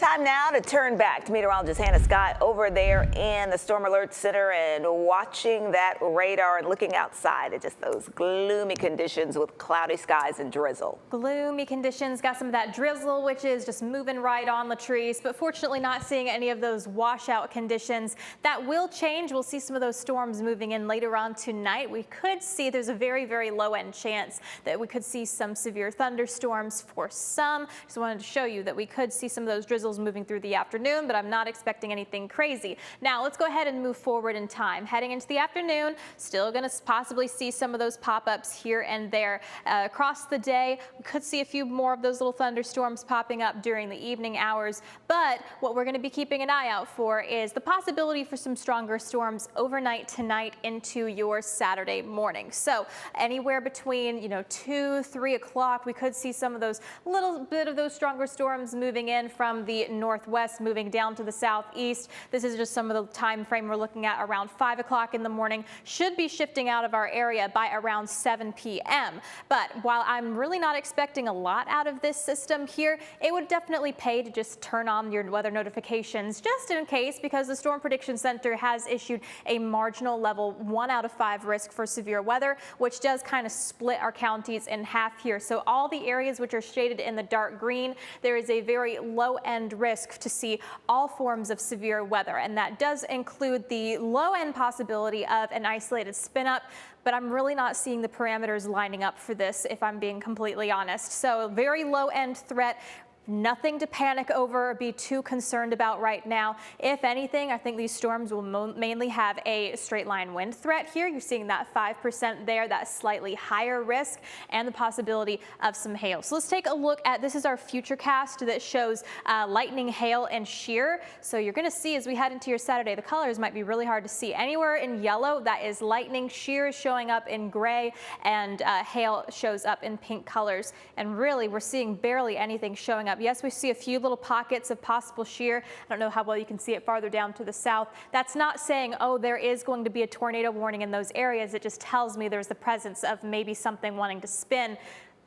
Time now to turn back to meteorologist Skye over there in the Storm Alert Center and watching that radar and looking outside at just those gloomy conditions with cloudy skies and drizzle. Gloomy conditions, got some of that drizzle, which is just moving right on the trees, but fortunately not seeing any of those washout conditions. That will change. We'll see some of those storms moving in later on tonight. We could see there's a very, very low end chance that we could see some severe thunderstorms for some. Just wanted to show you that we could see some of those drizzles moving through the afternoon, but I'm not expecting anything crazy. Now let's go ahead and move forward in time. Heading into the afternoon, still going to possibly see some of those pop-ups here and there. Across the day, we could see a few more of those little thunderstorms popping up during the evening hours, but what we're going to be keeping an eye out for is the possibility for some stronger storms overnight tonight into your Saturday morning. So anywhere between 2, 3 o'clock, we could see some of those little bit of those stronger storms moving in from the northwest, moving down to the southeast. This is just some of the time frame we're looking at. Around 5 o'clock in the morning, should be shifting out of our area by around 7 p.m. But while I'm really not expecting a lot out of this system here, it would definitely pay to just turn on your weather notifications just in case, because the Storm Prediction Center has issued a marginal level 1 out of 5 risk for severe weather, which does kind of split our counties in half here. So all the areas which are shaded in the dark green, there is a very low end risk to see all forms of severe weather, and that does include the low end possibility of an isolated spin up, but I'm really not seeing the parameters lining up for this, if I'm being completely honest. So very low end threat. Nothing to panic over or be too concerned about right now. If anything, I think these storms will mainly have a straight line wind threat here. You're seeing that 5% there, that slightly higher risk, and the possibility of some hail. So let's take a look at, this is our futurecast that shows lightning, hail, and shear. So you're going to see as we head into your Saturday, the colors might be really hard to see. Anywhere in yellow, that is lightning. Shear is showing up in gray, and hail shows up in pink colors. And really, we're seeing barely anything showing up. Yes, we see a few little pockets of possible shear. I don't know how well you can see it farther down to the south. That's not saying, oh, there is going to be a tornado warning in those areas. It just tells me there's the presence of maybe something wanting to spin,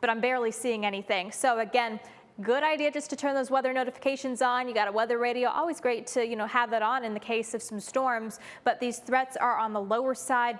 but I'm barely seeing anything. So again, good idea just to turn those weather notifications on. You got a weather radio, always great to have that on in the case of some storms, but these threats are on the lower side.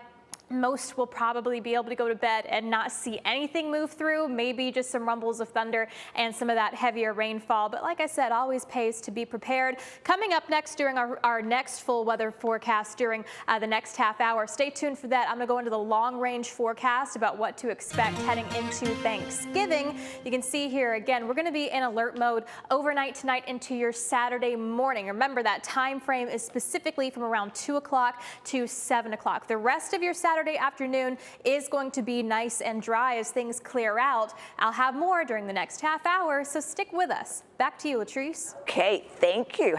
Most will probably be able to go to bed and not see anything move through, maybe just some rumbles of thunder and some of that heavier rainfall. But like I said, always pays to be prepared. Coming up next during our next full weather forecast during the next half hour, stay tuned for that. I'm going to go into the long range forecast about what to expect heading into Thanksgiving. You can see here again, we're going to be in alert mode overnight tonight into your Saturday morning. Remember, that time frame is specifically from around 2 o'clock to 7 o'clock. The rest of your Saturday afternoon is going to be nice and dry as things clear out. I'll have more during the next half hour, so stick with us. Back to you, Latrice. Okay, thank you.